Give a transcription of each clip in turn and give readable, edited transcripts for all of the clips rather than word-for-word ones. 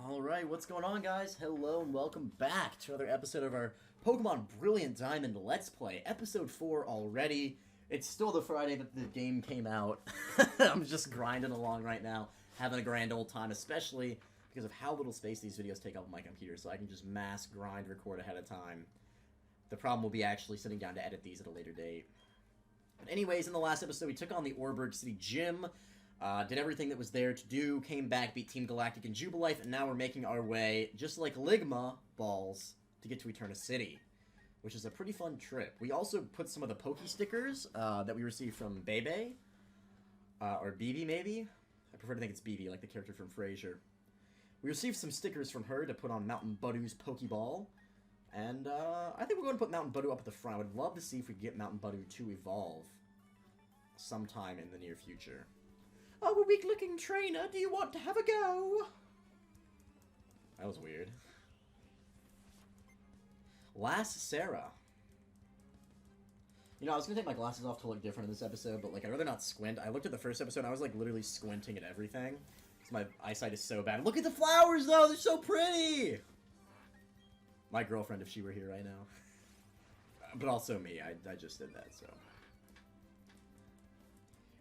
Alright, what's going on, guys? Hello and welcome back to another episode of our Pokemon Brilliant Diamond Let's Play. Episode 4 already. It's still the Friday that the game came out. I'm just grinding along right now, having a grand old time, especially because of how little space these videos take up on my computer, so I can just mass grind record ahead of time. The problem will be actually sitting down to edit these at a later date. But anyways, in the last episode, we took on the Orberg City Gym. Did everything that was there to do, came back, beat Team Galactic and Jubilife, and now we're making our way, just like Ligma balls, to get to Eterna City, which is a pretty fun trip. We also put some of the Poke stickers that we received from Bebe, or Bibi maybe? I prefer to think it's Bibi, like the character from Frasier. We received some stickers from her to put on Mountain Buddoo's Pokeball, and I think we're going to put Mountain Buddoo up at the front. I would love to see if we can get Mountain Buddoo to evolve sometime in the near future. Oh, a weak-looking trainer, do you want to have a go? That was weird. Last Sarah. You know, I was gonna take my glasses off to look different in this episode, but, like, I'd rather not squint. I looked at the first episode, and I was, like, literally squinting at everything. Because my eyesight is so bad. Look at the flowers, though! They're so pretty! My girlfriend, if she were here right now. But also me. I just did that, so...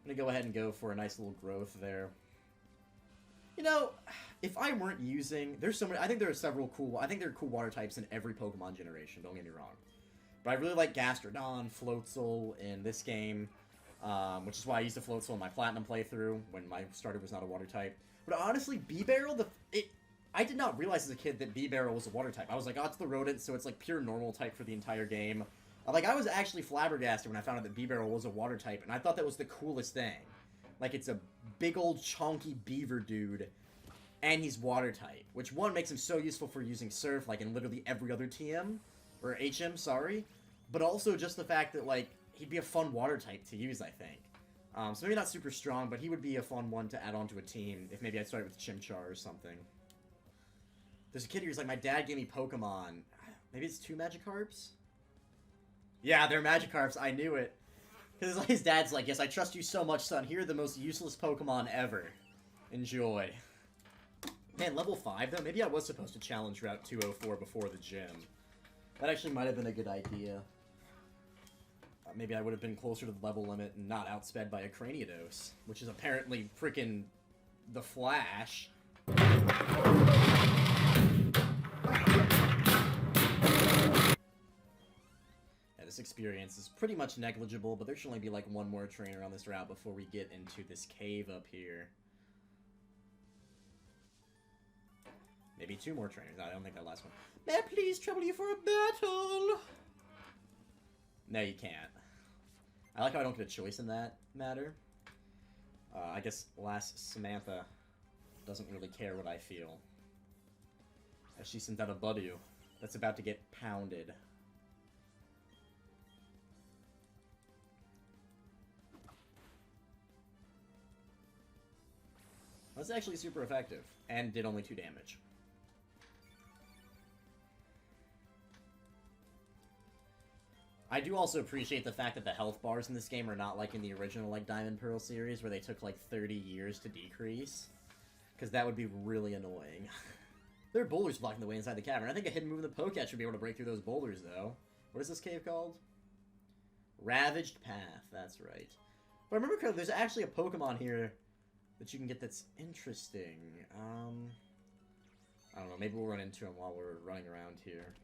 I'm gonna go ahead and go for a nice little growth there. You know, if I weren't using... There's so many... I think there are several cool... I think there are cool water types in every Pokemon generation, don't get me wrong. But I really like Gastrodon, Floatzel in this game, which is why I used a Floatzel in my Platinum playthrough, when my starter was not a water type. But honestly, Bebarrel, I did not realize as a kid that Bebarrel was a water type. I was like, oh, it's the rodent, so it's like pure normal type for the entire game. Like, I was actually flabbergasted when I found out that Bebarrel was a water type, and I thought that was the coolest thing. Like, it's a big old chonky beaver dude, and he's water type. Which, one, makes him so useful for using Surf, like, in literally every other TM. Or HM, sorry. But also just the fact that, like, he'd be a fun water type to use, I think. So maybe not super strong, but he would be a fun one to add onto a team, if maybe I'd start with Chimchar or something. There's a kid who's like, my dad gave me Pokemon. Maybe it's 2 Magikarps? Yeah, they're Magikarps. I knew it. Because his dad's like, yes, I trust you so much, son. Here are the most useless Pokemon ever. Enjoy. Man, level 5, though? Maybe I was supposed to challenge Route 204 before the gym. That actually might have been a good idea. Maybe I would have been closer to the level limit and not outsped by a Cranidos, which is apparently freaking the Flash. This experience is pretty much negligible, but there should only be like one more trainer on this route before we get into this cave up here. Maybe 2 more trainers. No, I don't think that last one. May I please trouble you for a battle? No, you can't. I like how I don't get a choice in that matter. I guess last Samantha doesn't really care what I feel, as she sent out a Buddoo that's about to get pounded. That's actually super effective, and did only 2 damage. I do also appreciate the fact that the health bars in this game are not like in the original like Diamond Pearl series, where they took like 30 years to decrease. Because that would be really annoying. There are boulders blocking the way inside the cavern. I think a hidden move in the Pokédex should be able to break through those boulders, though. What is this cave called? Ravaged Path, that's right. If I remember correctly, there's actually a Pokemon here that you can get that's interesting. I don't know, maybe we'll run into him while we're running around here.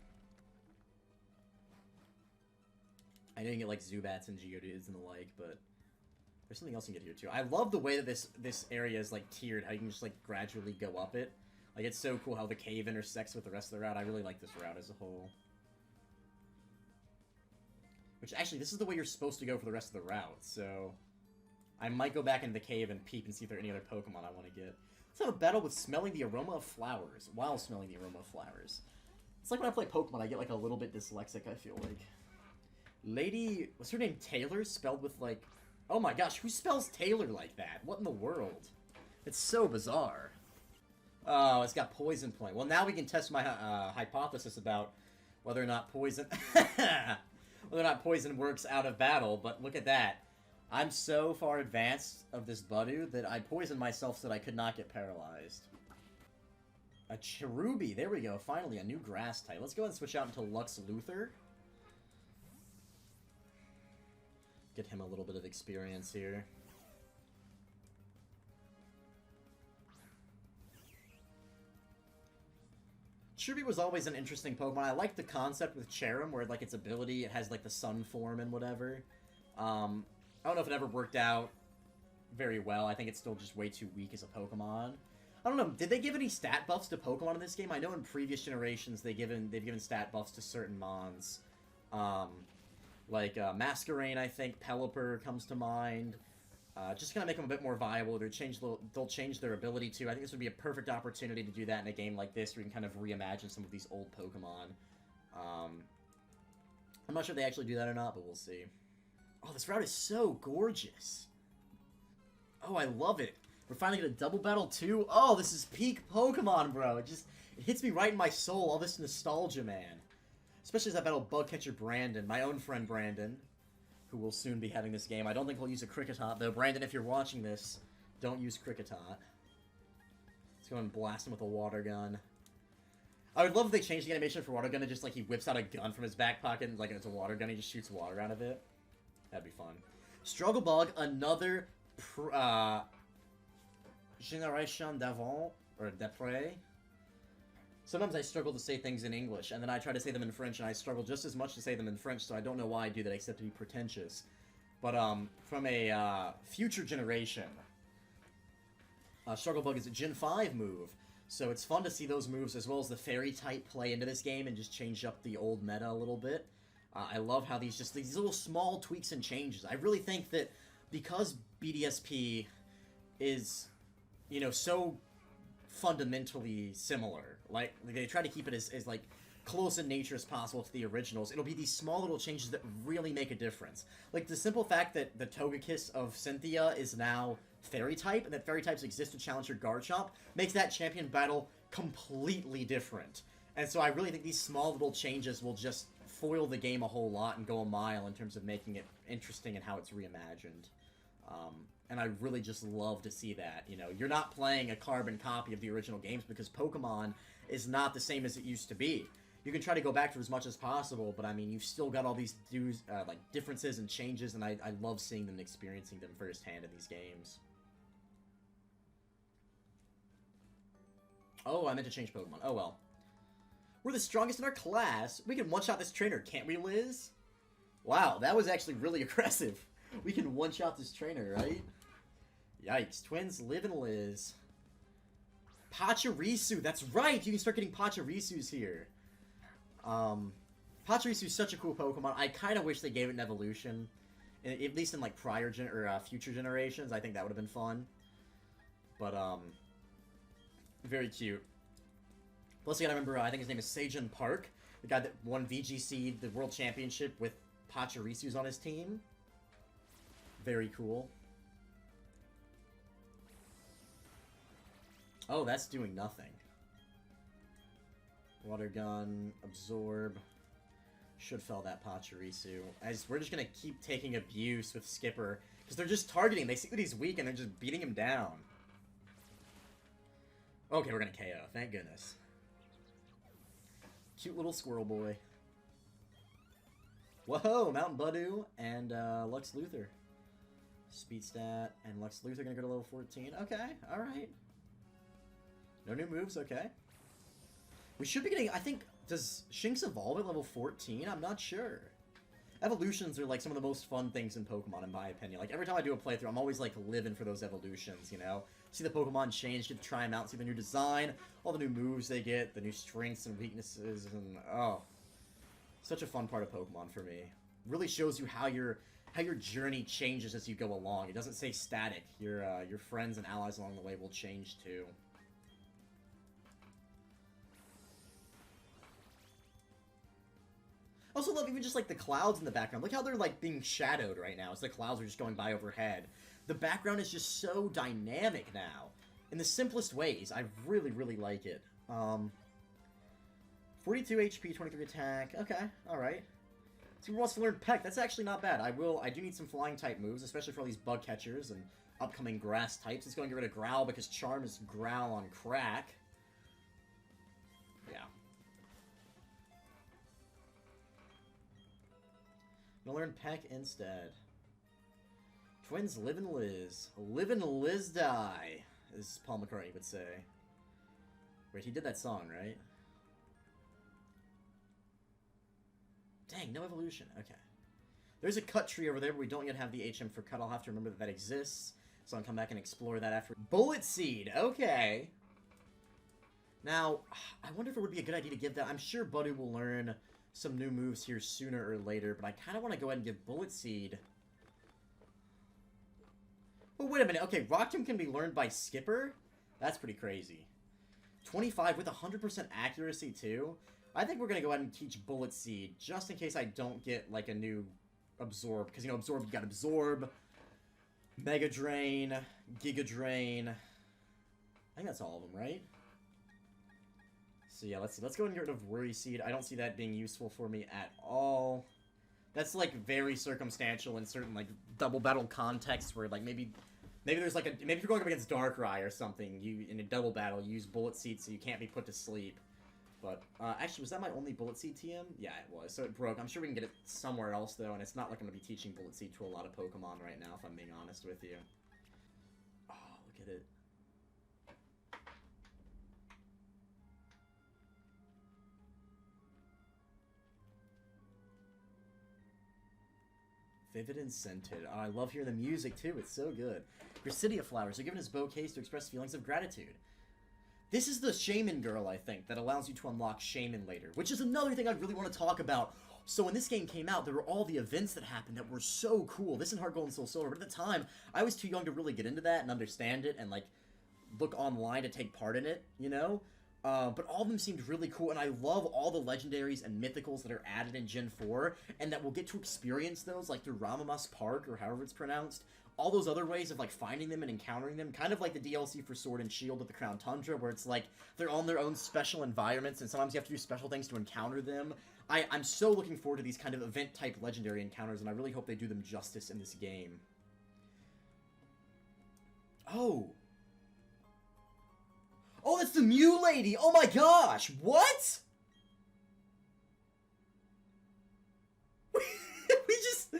I know you can get like Zubats and Geodudes and the like, but there's something else you can get here too. I love the way that this area is like tiered, how you can just like gradually go up it. Like, it's so cool how the cave intersects with the rest of the route. I really like this route as a whole. Which, actually, this is the way you're supposed to go for the rest of the route, so I might go back into the cave and peep and see if there are any other Pokemon I want to get. Let's have a battle with smelling the aroma of flowers, while smelling the aroma of flowers. It's like when I play Pokemon, I get like a little bit dyslexic, I feel like. Lady, what's her name? Taylor? Spelled with like... Oh my gosh, who spells Taylor like that? What in the world? It's so bizarre. Oh, it's got Poison Point. Well, now we can test my hypothesis about whether or not poison... whether or not poison works out of battle, but look at that. I'm so far advanced of this Buddoo that I poisoned myself so that I could not get paralyzed. I Cherubi, there we go. Finally, a new grass type. Let's go ahead and switch out into Lux Luther. Get him a little bit of experience here. Cherubi was always an interesting Pokemon. I like the concept with Cherim, where like its ability, it has like the sun form and whatever. I don't know if it ever worked out very well. I think it's still just way too weak as a Pokemon. I don't know. Did they give any stat buffs to Pokemon in this game? I know in previous generations they've given stat buffs to certain Mons. Like Masquerain, I think. Pelipper comes to mind. Just kind of make them a bit more viable. They'll change their ability to. I think this would be a perfect opportunity to do that in a game like this, where you can kind of reimagine some of these old Pokemon. I'm not sure if they actually do that or not, but we'll see. Oh, this route is so gorgeous. Oh, I love it. We're finally gonna double battle too. Oh, this is peak Pokemon, bro. It hits me right in my soul. All this nostalgia, man. Especially as I battle Bugcatcher Brandon, my own friend Brandon, who will soon be having this game. I don't think he'll use a Kricketot, though. Brandon, if you're watching this, don't use Kricketot. Let's go and blast him with a water gun. I would love if they changed the animation for water gun to just, like, he whips out a gun from his back pocket and, like, it's a water gun, he just shoots water out of it. That'd be fun. Struggle Bug, another, Generation d'avant, or d'après. Sometimes I struggle to say things in English, and then I try to say them in French, and I struggle just as much to say them in French, so I don't know why I do that except to be pretentious. But, from a, future generation, Struggle Bug is a Gen 5 move, so it's fun to see those moves as well as the Fairy type play into this game and just change up the old meta a little bit. I love how these little small tweaks and changes. I really think that because BDSP is, you know, so fundamentally similar, like they try to keep it as like close in nature as possible to the originals, it'll be these small little changes that really make a difference. Like the simple fact that the Togekiss of Cynthia is now Fairy type, and that Fairy types exist to challenge your Garchomp, makes that champion battle completely different. And so I really think these small little changes will just foil the game a whole lot and go a mile in terms of making it interesting and how it's reimagined. And I really just love to see that. You know, you're not playing a carbon copy of the original games because Pokemon is not the same as it used to be. You can try to go back to as much as possible, but I mean, you've still got all these like differences and changes, and I love seeing them and experiencing them firsthand in these games. Oh, I meant to change Pokemon. Oh well. We're the strongest in our class. We can one-shot this trainer, can't we, Liz? Wow, that was actually really aggressive. We can one-shot this trainer, right? Yikes. Twins, Liv and Liz. Pachirisu, that's right! You can start getting Pachirisus here. Pachirisu's such a cool Pokemon. I kind of wish they gave it an evolution. At least in, like, future generations. I think that would have been fun. But, very cute. Plus, you gotta remember, I think his name is Seijun Park. The guy that won VGC, the World Championship, with Pachirisus on his team. Very cool. Oh, that's doing nothing. Water Gun, Absorb. Should fell that Pachirisu. As we're just gonna keep taking abuse with Skipper, because they're just targeting. They see that he's weak and they're just beating him down. Okay, we're gonna KO. Thank goodness. Cute little squirrel boy. Whoa, Mountain Budew and Lux Luther. Speed stat and Lux Luther gonna go to level 14. Okay, alright. No new moves, okay. We should be getting, I think, does Shinx evolve at level 14? I'm not sure. Evolutions are like some of the most fun things in Pokemon, in my opinion. Like every time I do a playthrough, I'm always like living for those evolutions, you know? See the Pokemon change, get to try them out, see the new design, all the new moves they get, the new strengths and weaknesses, and oh. Such a fun part of Pokemon for me. Really shows you how your journey changes as you go along. It doesn't stay static. Your friends and allies along the way will change too. I also love even just like the clouds in the background. Look how they're like being shadowed right now as the clouds are just going by overhead. The background is just so dynamic now. In the simplest ways. I really, really like it. 42 HP, 23 attack. Okay, alright. So who wants to learn Peck? That's actually not bad. I do need some flying type moves, especially for all these bug catchers and upcoming grass types. It's going to get rid of Growl because Charm is Growl on crack. I'm gonna learn Peck instead. Twins live and Liz. Live and Liz die, as Paul McCartney would say. Wait, he did that song, right? Dang, no evolution. Okay. There's a cut tree over there, but we don't yet have the HM for cut. I'll have to remember that that exists. So I'll come back and explore that after. Bullet Seed! Okay. Now, I wonder if it would be a good idea to give that. I'm sure Buddy will learn some new moves here sooner or later, but I kind of want to go ahead and give Bullet Seed. Oh, wait a minute. Okay, Rock Tomb can be learned by Skipper? That's pretty crazy. 25 with 100% accuracy, too? I think we're going to go ahead and teach Bullet Seed, just in case I don't get, like, a new Absorb. Because, you know, Absorb, you got Absorb, Mega Drain, Giga Drain. I think that's all of them, right? So, yeah, let's see. Let's go ahead and get rid of Worry Seed. I don't see that being useful for me at all. That's, like, very circumstantial in certain, like, double battle contexts where, like, maybe there's, like, maybe if you're going up against Darkrai or something, you, in a double battle, you use Bullet Seed so you can't be put to sleep. But, actually, was that my only Bullet Seed TM? Yeah, it was. So it broke. I'm sure we can get it somewhere else, though, and it's not like I'm going to be teaching Bullet Seed to a lot of Pokemon right now, if I'm being honest with you. Oh, look at it. Vivid and scented. Oh, I love hearing the music, too. It's so good. Gracidia flowers are given as bouquets to express feelings of gratitude. This is the Shaman Girl, I think, that allows you to unlock Shaman later, which is another thing I really want to talk about. So when this game came out, there were all the events that happened that were so cool. This and Heart Gold and Soul Silver, but at the time, I was too young to really get into that and understand it and, like, look online to take part in it, you know? But all of them seemed really cool, and I love all the legendaries and mythicals that are added in Gen 4, and that we'll get to experience those, like through Ramamas Park, or however it's pronounced. All those other ways of, like, finding them and encountering them, kind of like the DLC for Sword and Shield of the Crown Tundra, where it's like, they're on their own special environments, and sometimes you have to do special things to encounter them. I'm so looking forward to these kind of event-type legendary encounters, and I really hope they do them justice in this game. Oh! Oh, that's the Mew lady! Oh my gosh! What?! We just...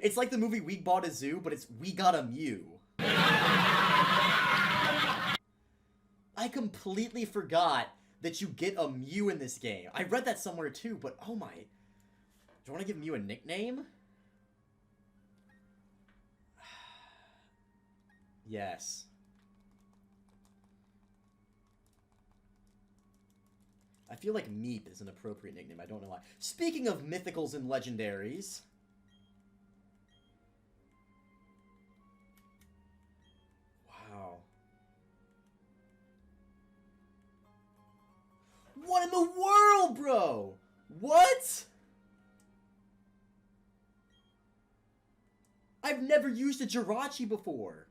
It's like the movie We Bought a Zoo, but it's We Got a Mew. I completely forgot that you get a Mew in this game. I read that somewhere too, but oh my... Do you want to give Mew a nickname? Yes. I feel like Meep is an appropriate nickname. I don't know why. Speaking of mythicals and legendaries... Wow. What in the world, bro? What? I've never used a Jirachi before.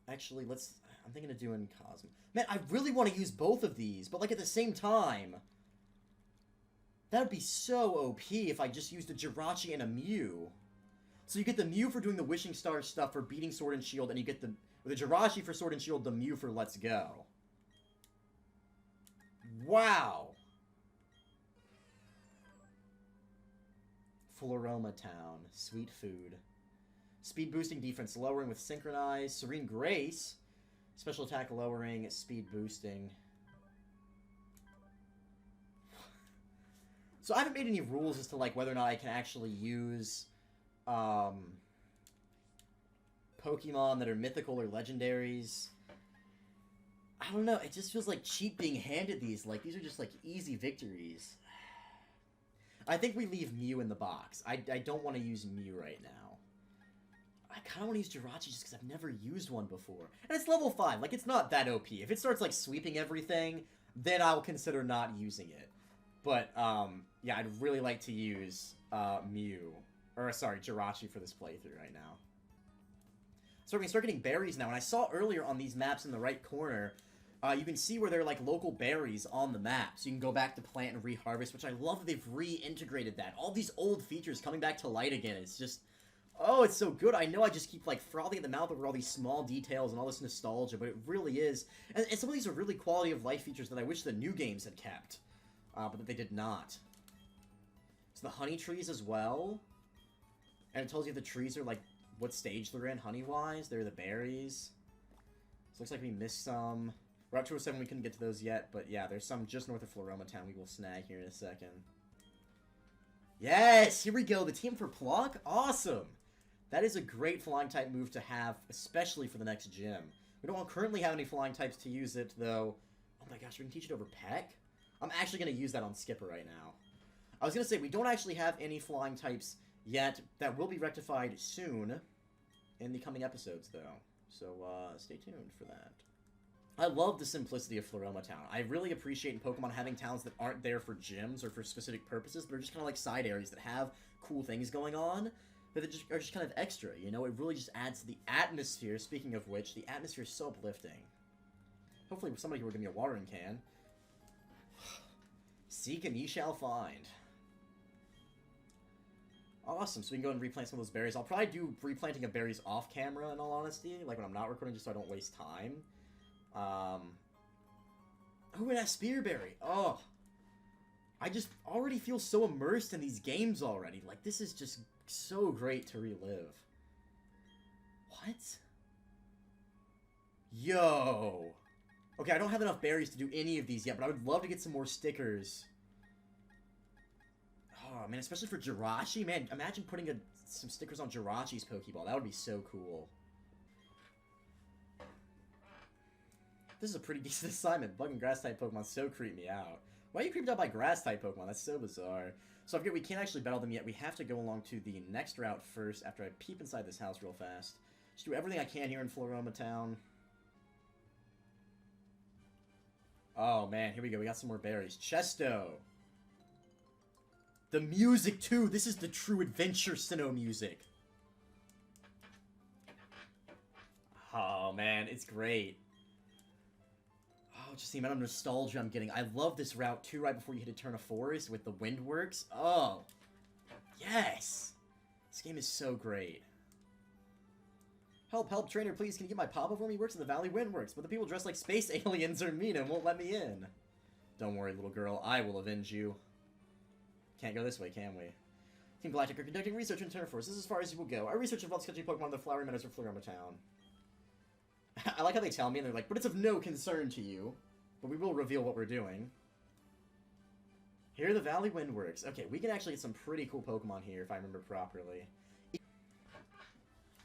Actually, I'm thinking of doing Cosmo. Man, I really want to use both of these, but, like, at the same time. That would be so OP if I just used a Jirachi and a Mew. So you get the Mew for doing the Wishing Star stuff for beating Sword and Shield, and you get the Jirachi for Sword and Shield, the Mew for Let's Go. Wow! Floroma Town. Sweet food. Speed boosting, defense lowering with Synchronize. Serene Grace. Special attack lowering, speed boosting. So I haven't made any rules as to, like, whether or not I can actually use Pokemon that are mythical or legendaries. I don't know, it just feels like cheap being handed these. Like, these are just, like, easy victories. I think we leave Mew in the box. I don't want to use Mew right now. I kind of want to use Jirachi just because I've never used one before. And it's level 5. Like, it's not that OP. If it starts, like, sweeping everything, then I'll consider not using it. But, yeah, I'd really like to use Mew. Or, sorry, Jirachi for this playthrough right now. So we're going to start getting berries now. And I saw earlier on these maps in the right corner, you can see where there are, like, local berries on the map. So you can go back to plant and reharvest, which I love that they've reintegrated that. All these old features coming back to light again. It's just... Oh, it's so good. I know I just keep, like, frothing at the mouth over all these small details and all this nostalgia, but it really is. And some of these are really quality of life features that I wish the new games had kept. But that they did not. So the honey trees as well. And it tells you if the trees are, like, what stage they're in, honey-wise. They're the berries. So it looks like we missed some. Route 207, we couldn't get to those yet, but yeah, there's some just north of Floroma Town we will snag here in a second. Yes! Here we go, the team for Pluck? Awesome! That is a great flying type move to have, especially for the next gym. We don't currently have any flying types to use it, though. Oh my gosh, we can teach it over Peck? I'm actually going to use that on Skipper right now. I was going to say, we don't actually have any flying types yet. That will be rectified soon in the coming episodes, though. So, stay tuned for that. I love the simplicity of Floroma Town. I really appreciate in Pokemon having towns that aren't there for gyms or for specific purposes, but are just kind of like side areas that have cool things going on. But they are just kind of extra, you know? It really just adds to the atmosphere. Speaking of which, the atmosphere is so uplifting. Hopefully somebody will give me a watering can. Seek and ye shall find. Awesome, so we can go and replant some of those berries. I'll probably do replanting of berries off camera, in all honesty. Like when I'm not recording, just so I don't waste time. Oh, and that spearberry. Oh. I just already feel so immersed in these games already. Like, this is just so great to relive. What? Yo! Okay, I don't have enough berries to do any of these yet, but I would love to get some more stickers. Oh, man, especially for Jirachi. Man, imagine putting some stickers on Jirachi's Pokeball. That would be so cool. This is a pretty decent assignment. Bug and Grass-type Pokemon so creep me out. Why are you creeped out by Grass-type Pokemon? That's so bizarre. So I forget we can't actually battle them yet. We have to go along to the next route first after I peep inside this house real fast. Just do everything I can here in Floroma Town. Oh, man. Here we go. We got some more berries. Chesto. The music, too. This is the true Adventure Sinnoh music. Oh, man. It's great. Just the amount of nostalgia I'm getting. I love this route, too, right before you hit Eterna Forest with the Windworks. Oh. Yes. This game is so great. Help, help, trainer, please. Can you get my papa for me? He works at the Valley Windworks, but the people dressed like space aliens are mean and won't let me in. Don't worry, little girl. I will avenge you. Can't go this way, can we? Team Galactic are conducting research in Eterna Forest. This is as far as you will go. Our research involves catching Pokemon in the Flowery Meadows of Floroma Town. I like how they tell me, and they're like, but it's of no concern to you. But we will reveal what we're doing. Here are the Valley Windworks. Okay, we can actually get some pretty cool Pokemon here, if I remember properly.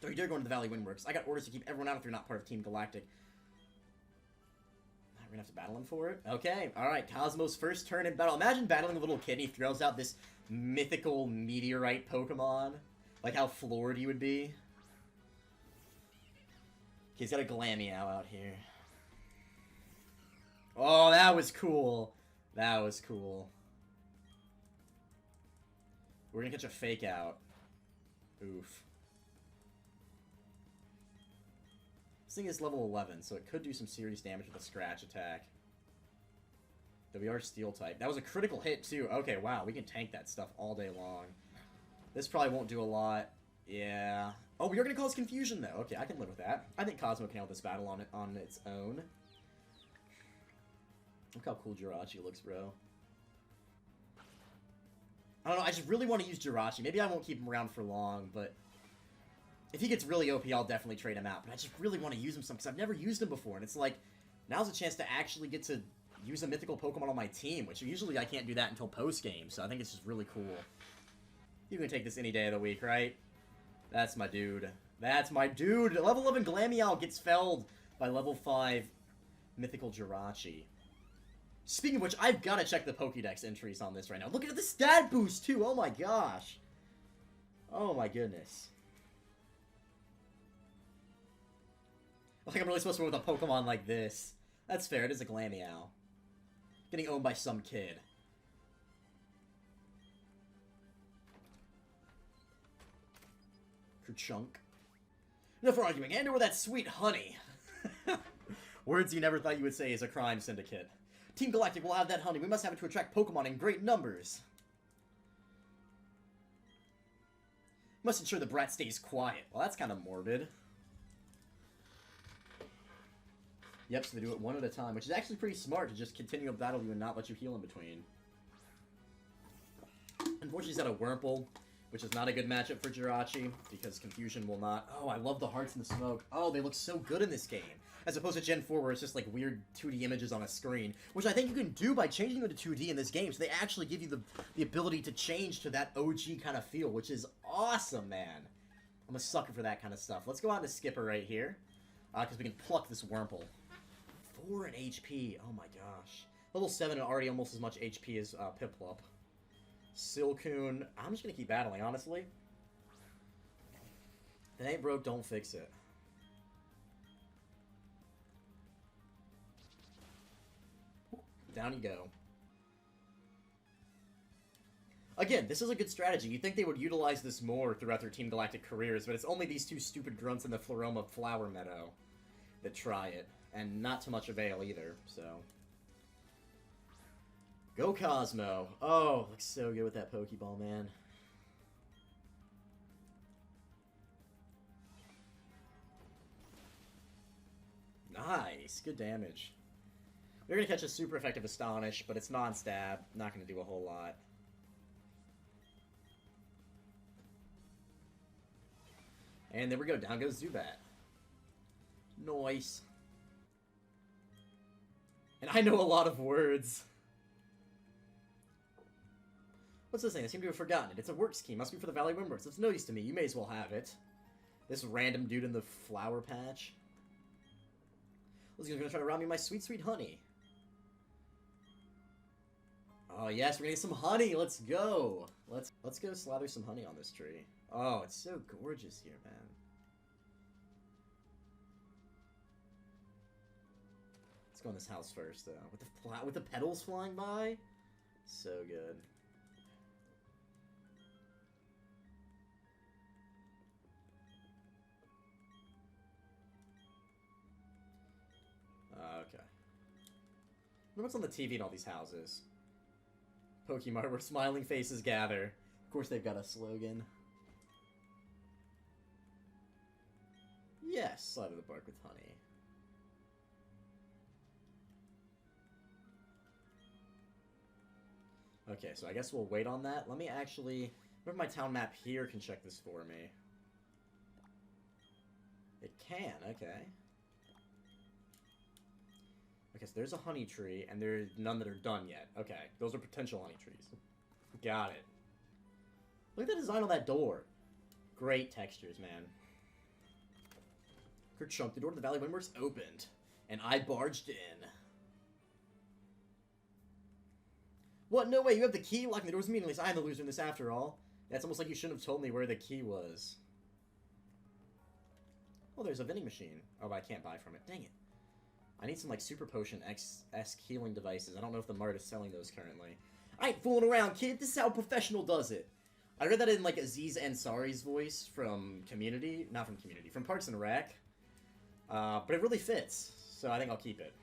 So you dare go into the Valley Windworks. I got orders to keep everyone out if you're not part of Team Galactic. We're gonna have to battle him for it? Okay, alright, Cosmo's first turn in battle. Imagine battling a little kid and he throws out this mythical meteorite Pokemon. Like how floored he would be. Okay, he's got a Glameow out here. Oh, that was cool. That was cool. We're gonna catch a fake out. Oof. This thing is level 11, so it could do some serious damage with a scratch attack. Though we are steel type. That was a critical hit, too. Okay, wow, we can tank that stuff all day long. This probably won't do a lot. Yeah. Oh, we are gonna cause confusion, though. Okay, I can live with that. I think Cosmo can handle this battle on its own. Look how cool Jirachi looks, bro. I don't know, I just really want to use Jirachi. Maybe I won't keep him around for long, but if he gets really OP, I'll definitely trade him out. But I just really want to use him some, because I've never used him before, and it's like, now's a chance to actually get to use a mythical Pokemon on my team, which usually I can't do that until post-game, so I think it's just really cool. You can take this any day of the week, right? That's my dude. That's my dude! Level 11 Glameow gets felled by level 5 mythical Jirachi. Speaking of which, I've got to check the Pokédex entries on this right now. Look at the stat boost, too! Oh my gosh! Oh my goodness. Like I'm really supposed to go with a Pokemon like this. That's fair, it is a Glameow. Getting owned by some kid. Kerchunk. Enough for arguing, hand over that sweet honey! Words you never thought you would say as a crime syndicate. Team Galactic will have that honey. We must have it to attract Pokemon in great numbers. Must ensure the brat stays quiet. Well, that's kind of morbid. Yep, so they do it one at a time, which is actually pretty smart to just continue a battle you and not let you heal in between. Unfortunately, he's got a Wurmple, which is not a good matchup for Jirachi, because Confusion will not... Oh, I love the hearts and the smoke. Oh, they look so good in this game. As opposed to Gen 4, where it's just like weird 2D images on a screen, which I think you can do by changing them to 2D in this game, so they actually give you the ability to change to that OG kind of feel, which is awesome, man. I'm a sucker for that kind of stuff. Let's go on to Skipper right here, because we can pluck this Wurmple. 4 in HP. Oh my gosh. Level 7 and already almost as much HP as Piplup. Silcoon. I'm just gonna keep battling, honestly. If it ain't broke, don't fix it. Down you go. Again, this is a good strategy. You'd think they would utilize this more throughout their Team Galactic careers, but it's only these two stupid grunts in the Floroma Flower Meadow that try it. And not to much avail either, so... Go Cosmo! Oh, looks so good with that Pokeball, man. Nice! Good damage. We're gonna catch a super effective Astonish, but it's non-stab. Not gonna do a whole lot. And there we go, down goes Zubat. Nice. And I know a lot of words. What's this thing? I seem to have forgotten it. It's a work scheme. Must be for the Valley Windbursts. It's no use to me. You may as well have it. This random dude in the flower patch. He's gonna try to rob me of my sweet, sweet honey. Oh yes, we're gonna get some honey. Let's go. Let's go slather some honey on this tree. Oh, it's so gorgeous here, man. Let's go in this house first, though. With the petals flying by, so good. Okay. Remember what's on the TV in all these houses? Pokemon, where smiling faces gather. Of course, they've got a slogan. Yes, slather the bark with honey. Okay, so I guess we'll wait on that. Let me actually... Maybe my town map here can check this for me. It can, okay. Okay, so there's a honey tree, and there's none that are done yet. Okay, those are potential honey trees. Got it. Look at the design on that door. Great textures, man. Kerchunk, the door to the Valley Windworks opened, and I barged in. What? No way, you have the key? Locking the door's meaningless. I am the loser in this after all. That's almost like you shouldn't have told me where the key was. Oh, there's a vending machine. Oh, but I can't buy from it. Dang it. I need some, like, Super Potion X-esque healing devices. I don't know if the Mart is selling those currently. I ain't fooling around, kid. This is how a professional does it. I read that in, like, Aziz Ansari's voice from Community. Not from Community. From Parks and Rec. But it really fits. So I think I'll keep it.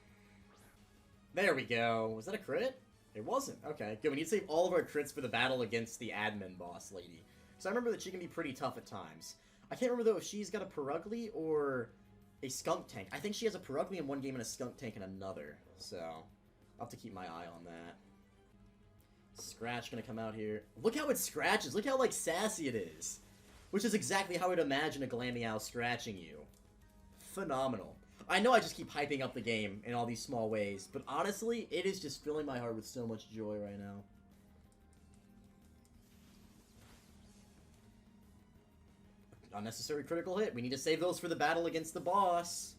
There we go. Was that a crit? It wasn't. Okay, good. We need to save all of our crits for the battle against the admin boss lady. So I remember that she can be pretty tough at times. I can't remember, though, if she's got a Purugly or a Skunk Tank. I think she has a Purugly in one game and a Skunk Tank in another. So I'll have to keep my eye on that. Scratch gonna come out here. Look how it scratches. Look how, like, sassy it is. Which is exactly how I'd imagine a Glameow scratching you. Phenomenal. I know I just keep hyping up the game in all these small ways, but honestly, it is just filling my heart with so much joy right now. Unnecessary critical hit. We need to save those for the battle against the boss.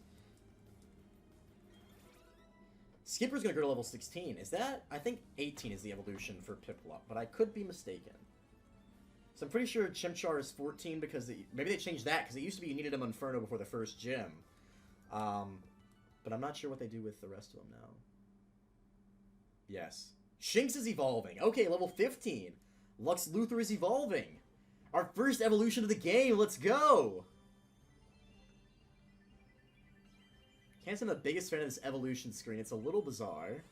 Skipper's gonna go to level 16. Is that? I think 18 is the evolution for Piplup, but I could be mistaken. So I'm pretty sure Chimchar is 14 because maybe they changed that because it used to be you needed a Monferno before the first gym. But I'm not sure what they do with the rest of them now. Yes. Shinx is evolving. Okay, level 15. Lux Luthor is evolving. Our first evolution of the game. Let's go. Can't say I'm the biggest fan of this evolution screen. It's a little bizarre.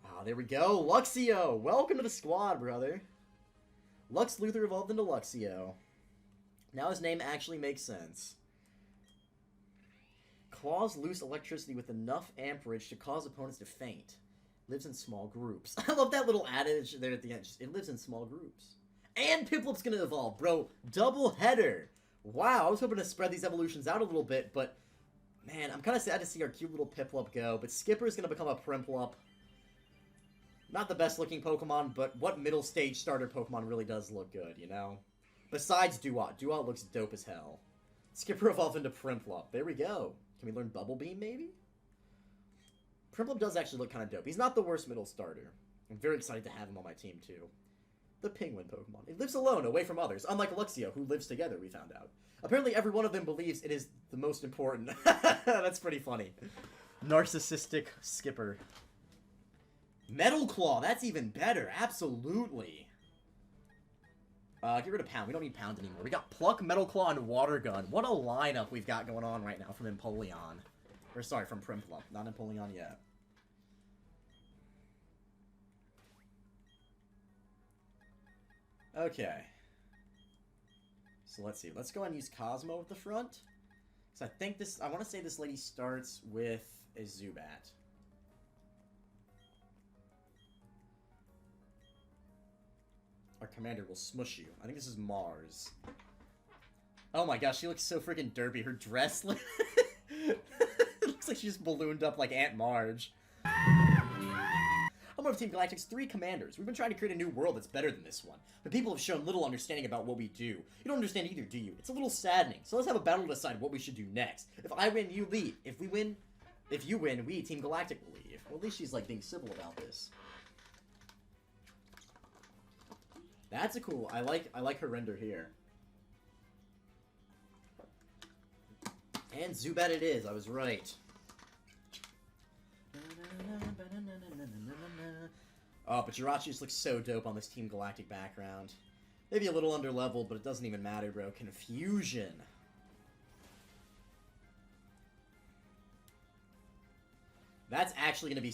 Ah, there we go. Luxio. Welcome to the squad, brother. Lux Luthor evolved into Luxio. Now his name actually makes sense. Claws loose electricity with enough amperage to cause opponents to faint. Lives in small groups. I love that little adage there at the end. Just, it lives in small groups. And Piplup's gonna evolve, bro. Doubleheader. Wow, I was hoping to spread these evolutions out a little bit, but man, I'm kind of sad to see our cute little Piplup go. But Skipper's gonna become a Primplup. Not the best looking Pokemon, but what middle stage starter Pokemon really does look good, you know? Besides Duat. Duat looks dope as hell. Skipper evolved into Primplup. There we go. Can we learn Bubble Beam, maybe? Primplup does actually look kind of dope. He's not the worst middle starter. I'm very excited to have him on my team, too. The penguin Pokemon. It lives alone, away from others, unlike Luxio, who lives together, we found out. Apparently every one of them believes it is the most important. That's pretty funny. Narcissistic Skipper. Metal Claw, that's even better, absolutely. Get rid of Pound. We don't need Pound anymore. We got Pluck, Metal Claw, and Water Gun. What a lineup we've got going on right now from Empoleon. Or, sorry, from Primplup. Not Empoleon yet. Okay. So, let's see. Let's go ahead and use Cosmo at the front. So, I think this... I want to say this lady starts with a Zubat. Our commander will smush you. I think this is Mars. Oh my gosh, she looks so freaking derpy. Her dress it looks like she just ballooned up like Aunt Marge. I'm one of Team Galactic's 3 commanders. We've been trying to create a new world that's better than this one, but people have shown little understanding about what we do. You don't understand either, do you? It's a little saddening. So let's have a battle to decide what we should do next. If I win, you leave. If you win, we, Team Galactic, will leave. Well, at least she's like being civil about this. That's a cool. I like her render here. And Zubat it is. I was right. Oh, but Jirachi just looks so dope on this Team Galactic background. Maybe a little underleveled, but it doesn't even matter, bro. Confusion. That's actually going to be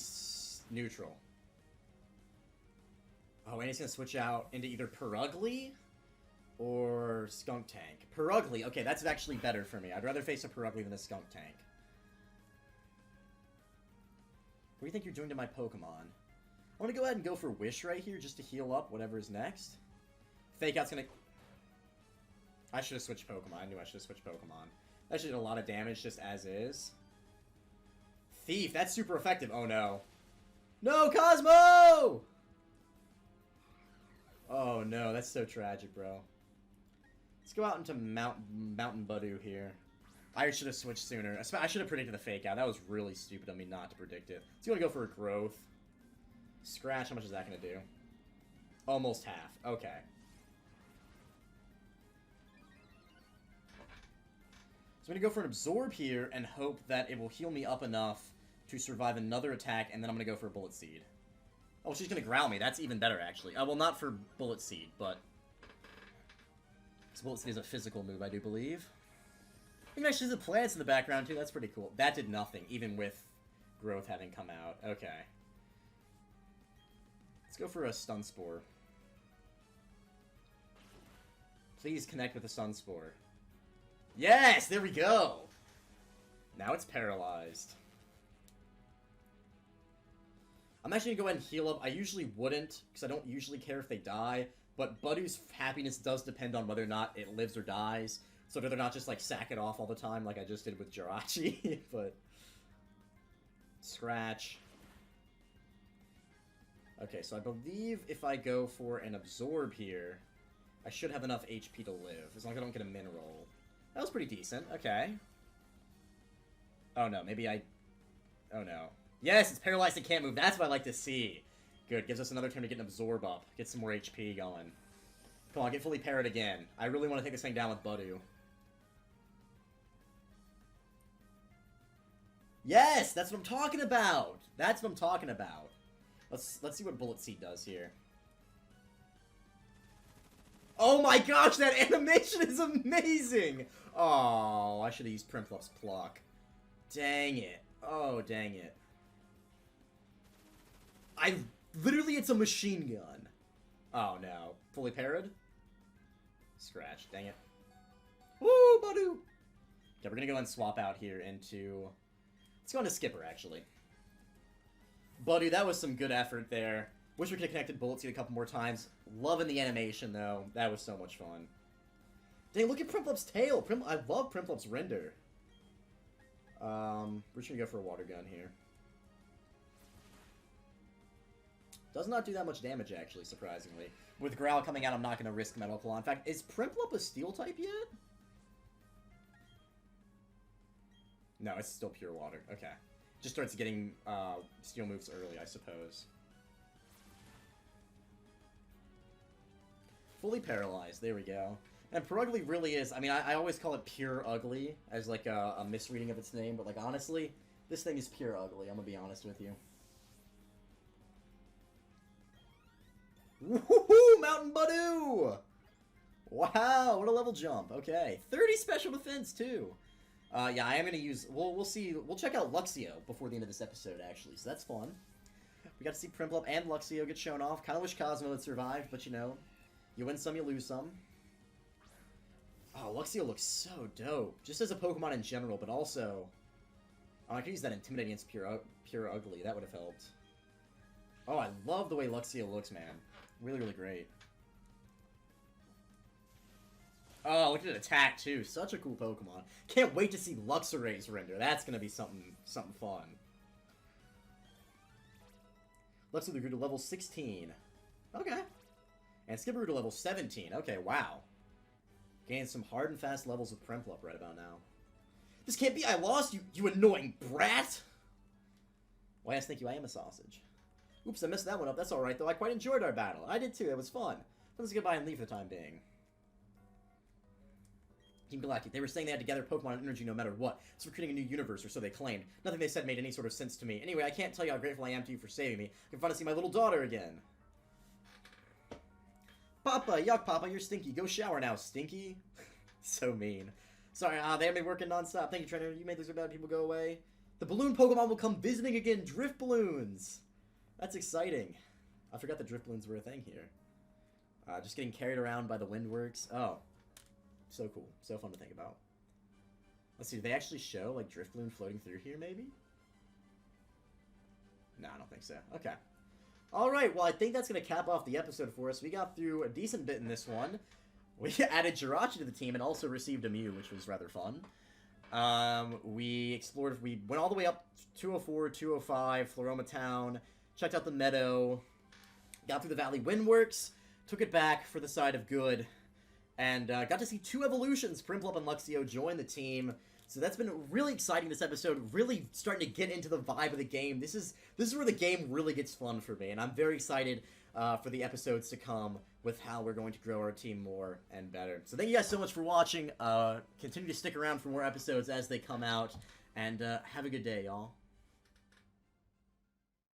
neutral. Oh, and he's going to switch out into either Purugly or Skunk Tank. Purugly. Okay, that's actually better for me. I'd rather face a Purugly than a Skunk Tank. What do you think you're doing to my Pokemon? I'm going to go ahead and go for Wish right here just to heal up whatever is next. Fake Out's going to... I should have switched Pokemon. I knew I should have switched Pokemon. That should do a lot of damage just as is. Thief. That's super effective. Oh, no. No, Cosmo! Oh no, that's so tragic, bro. Let's go out into Mountain Budew here. I should have switched sooner. I should have predicted the Fake Out. That was really stupid of me not to predict it. So you want to go for a Growth. Scratch, how much is that going to do? Almost half. Okay. So I'm going to go for an Absorb here and hope that it will heal me up enough to survive another attack, and then I'm going to go for a Bullet Seed. Oh, she's going to growl me. That's even better, actually. Well, not for Bullet Seed, but... Bullet Seed is a physical move, I do believe. You can actually see the plants in the background, too. That's pretty cool. That did nothing, even with Growth having come out. Okay. Let's go for a Stun Spore. Please connect with the Stun Spore. Yes! There we go! Now it's paralyzed. I'm actually going to go ahead and heal up. I usually wouldn't, because I don't usually care if they die, but Buddy's happiness does depend on whether or not it lives or dies, so that they're not just, like, sack it off all the time like I just did with Jirachi, but... Scratch. Okay, so I believe if I go for an Absorb here, I should have enough HP to live, as long as I don't get a Mineral. That was pretty decent, okay. Oh no, maybe I... Oh no. Yes, it's paralyzed and can't move. That's what I like to see. Good. Gives us another turn to get an Absorb up. Get some more HP going. Come on, get fully parried again. I really want to take this thing down with Budew. Yes! That's what I'm talking about! That's what I'm talking about. Let's see what Bullet Seed does here. Oh my gosh, that animation is amazing! Oh, I should have used Primplup's Pluck. Dang it. Oh, dang it. Literally, it's a machine gun. Oh, no. Fully parried? Scratch. Dang it. Woo, Badu! Okay, we're gonna go and swap out here into... Let's go into Skipper, actually. Badu, that was some good effort there. Wish we could have connected Bullet Seed a couple more times. Loving the animation, though. That was so much fun. Dang, look at Primplup's tail! I love Primplup's render. We're just gonna go for a water gun here. Does not do that much damage, actually, surprisingly. With Growl coming out, I'm not gonna risk Metal Claw. In fact, is Primplup a Steel type yet? No, it's still pure water. Okay. Just starts getting steel moves early, I suppose. Fully paralyzed. There we go. And Purugly really is... I mean, I always call it Pure Ugly as, like, a misreading of its name. But, like, honestly, this thing is pure ugly. I'm gonna be honest with you. Woohoo! Mountain Badu! Wow, what a level jump. Okay. 30 special defense, too. Yeah, I am going to use... We'll see... We'll check out Luxio before the end of this episode, actually. So that's fun. We got to see Primplup and Luxio get shown off. Kind of wish Cosmo had survived, but, you know, you win some, you lose some. Oh, Luxio looks so dope. Just as a Pokemon in general, but also... Oh, I could use that Intimidate against Pure Ugly. That would have helped. Oh, I love the way Luxio looks, man. Really, really great. Oh, look at it attack, too. Such a cool Pokemon. Can't wait to see Luxuray's render. That's gonna be something fun. Luxio grew to level 16. Okay. And Skipper grew to level 17. Okay, wow. Gained some hard and fast levels with Primplup right about now. This can't be! I lost, you annoying brat! Why, yes, thank you, I am a sausage. Oops, I messed that one up. That's alright, though. I quite enjoyed our battle. I did, too. It was fun. Let's say goodbye and leave for the time being. Team Galactic. They were saying they had to gather Pokemon and energy no matter what. So we're creating a new universe, or so they claimed. Nothing they said made any sort of sense to me. Anyway, I can't tell you how grateful I am to you for saving me. I can finally see my little daughter again. Papa! Yuck, Papa, you're stinky. Go shower now, stinky. So mean. Sorry, they have me working non-stop. Thank you, trainer. You made this so bad people go away. The balloon Pokemon will come visiting again. Drift balloons! That's exciting. I forgot the drift balloons were a thing here. Just getting carried around by the Windworks. Oh. So cool. So fun to think about. Let's see, do they actually show, like, drift balloon floating through here, maybe? No, I don't think so. Okay. Alright, well, I think that's going to cap off the episode for us. We got through a decent bit in this one. We added Jirachi to the team and also received a Mew, which was rather fun. We went all the way up 204, 205, Floroma Town, checked out the meadow, got through the Valley Windworks, took it back for the side of good, and got to see two evolutions. Primplup and Luxio join the team. So that's been really exciting this episode, really starting to get into the vibe of the game. This is where the game really gets fun for me, and I'm very excited for the episodes to come with how we're going to grow our team more and better. So thank you guys so much for watching. Continue to stick around for more episodes as they come out, and have a good day, y'all.